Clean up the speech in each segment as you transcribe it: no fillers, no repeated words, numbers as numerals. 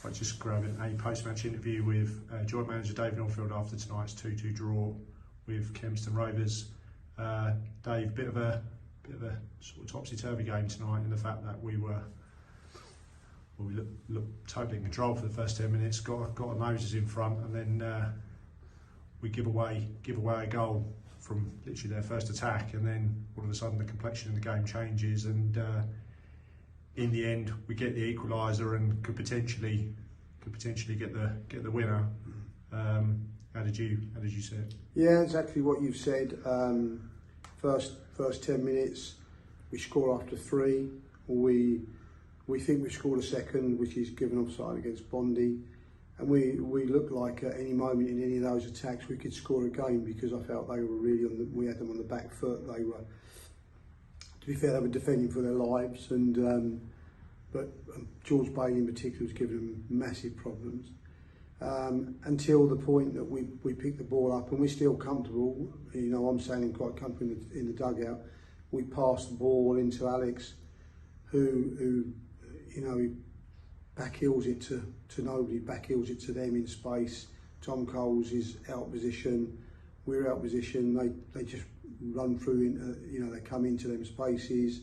I just grabbing a post-match interview with joint manager Dave Northfield after tonight's 2-2 draw with Kempston Rovers. Dave, bit of a sort of topsy-turvy game tonight in the fact that we looked totally in control for the first 10 minutes, got our noses in front, and then we give away a goal from literally their first attack, and then all of a sudden the complexion of the game changes, and in the end we get the equaliser and could potentially get the winner. How did you see it? Yeah, exactly what you've said. First 10 minutes, we score after 3. We think we scored a second, which is given offside against Bondi, and we looked like at any moment in any of those attacks we could score again, because I felt they were really we had them on the back foot. They were, to be fair, they were defending for their lives, and but George Bailey in particular was giving them massive problems until the point that we picked the ball up, and we're still comfortable. You know, I'm standing quite comfortable in the dugout. We passed the ball into Alex, who you know, he backheels it to nobody, backheels it to them in space. Tom Coles is out of position, we're out of position. They just run through into, you know, they come into them spaces.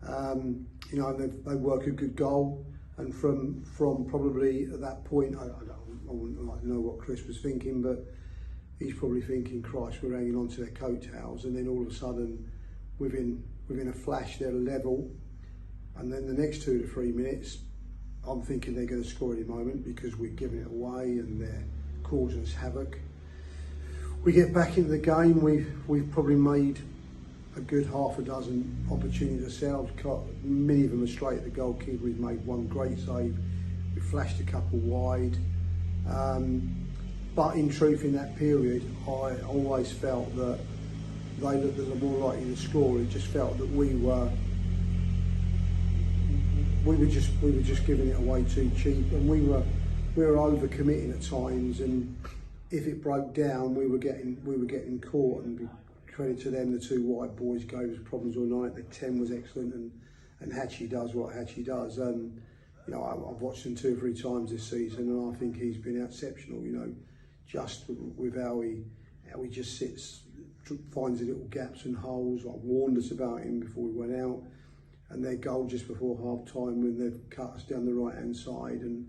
You know, they work a good goal, and from probably at that point, I wouldn't like to know what Chris was thinking, but he's probably thinking, Christ, we're hanging on to their coattails, and then all of a sudden, within a flash, they're level, and then the next 2 to 3 minutes, I'm thinking they're going to score any moment because we're giving it away and they're causing us havoc. We get back into the game. We've probably made a good half a dozen opportunities ourselves. Many of them are straight at the goalkeeper. We've made one great save. We flashed a couple wide. But in truth, in that period, I always felt that they looked a little more likely to score. It just felt that we were just giving it away too cheap, and we were overcommitting at times. And if it broke down, we were getting caught. And credit to them, the 2 wide boys gave us problems all night. The 10 was excellent, and Hatchie does what Hatchie does. You know, I've watched him 2 or 3 times this season, and I think he's been exceptional. You know, just with how he just sits, finds the little gaps and holes. I warned us about him before we went out, and their goal just before half time when they've cut us down the right hand side, and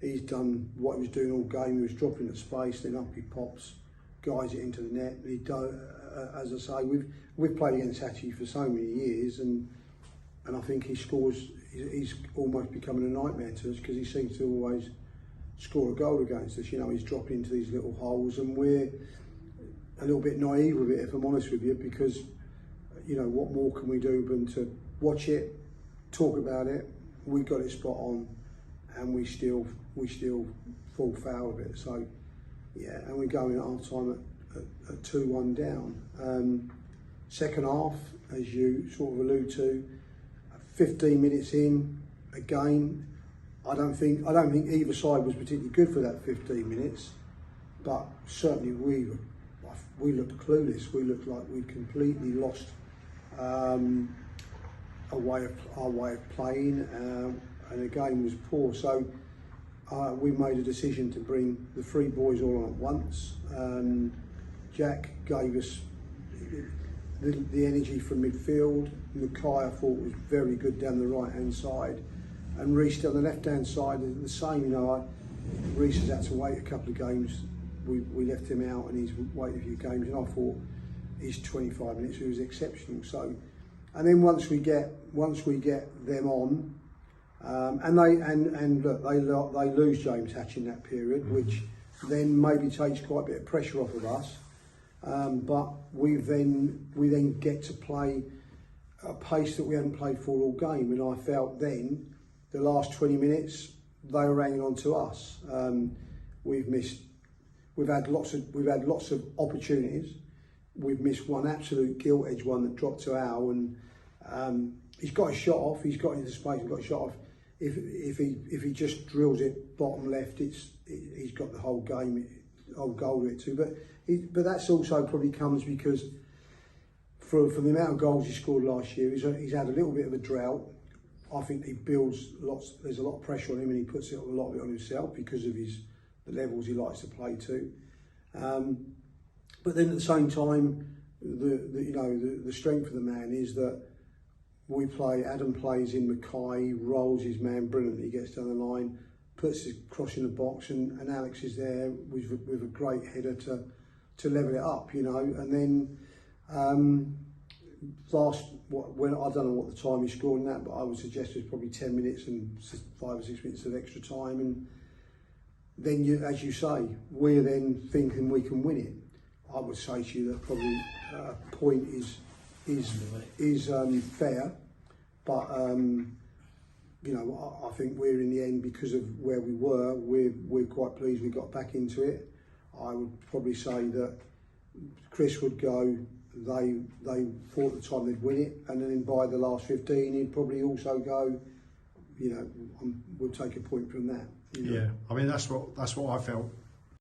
he's done what he was doing all game. He was dropping at space, then up he pops, guides it into the net. And he does, as I say, we've played against Hatchie for so many years, and I think he scores. He's almost becoming a nightmare to us, because he seems to always score a goal against us. You know, he's dropping into these little holes, and we're a little bit naive with it, if I'm honest with you, because, you know, what more can we do than to watch it, talk about it? We got it spot on, and we still fall foul of it. So yeah, and we go in at half time at 2-1 down. Second half, as you sort of allude to, 15 minutes in, again, I don't think either side was particularly good for that 15 minutes, but certainly we looked clueless. We looked like we'd completely lost our way of playing, and the game was poor. So we made a decision to bring the 3 boys all on at once. Jack gave us the energy from midfield. Mackay, I thought, was very good down the right hand side, and Reece down the left hand side the same. You know, Reece has had to wait a couple of games. We left him out, and he's waited a few games, and I thought his 25 minutes was exceptional. So, and then once we get them on, and look, they lose James Hatch in that period, which then maybe takes quite a bit of pressure off of us. But we then get to play a pace that we hadn't played for all game, and I felt then the last 20 minutes they were hanging on to us. We've had lots of opportunities. We've missed one absolute gilt edge one that dropped to Al, and he's got a shot off. He's got into space and got a shot off. If he just drills it bottom left, he's got the whole game, whole goal with it too. But that's also probably comes because from the amount of goals he scored last year, he's had a little bit of a drought. I think he builds lots. There's a lot of pressure on him, and he puts a lot of it on himself because of the levels he likes to play to. But then at the same time, the strength of the man is that Adam plays in Mackay, rolls his man brilliantly, gets down the line, puts his cross in the box, and Alex is there with a great header to level it up, and then when I don't know what the time he scored in that, but I would suggest it was probably 10 minutes and 5 or 6 minutes of extra time, and then as you say, we're then thinking we can win it. I would say to you that probably a point is fair, but I think we're in the end, because of where we were, we're quite pleased we got back into it. I would probably say that Chris would go, they thought at the time they'd win it, and then by the last 15 he'd probably also go, we'll take a point from that. Yeah, I mean that's what I felt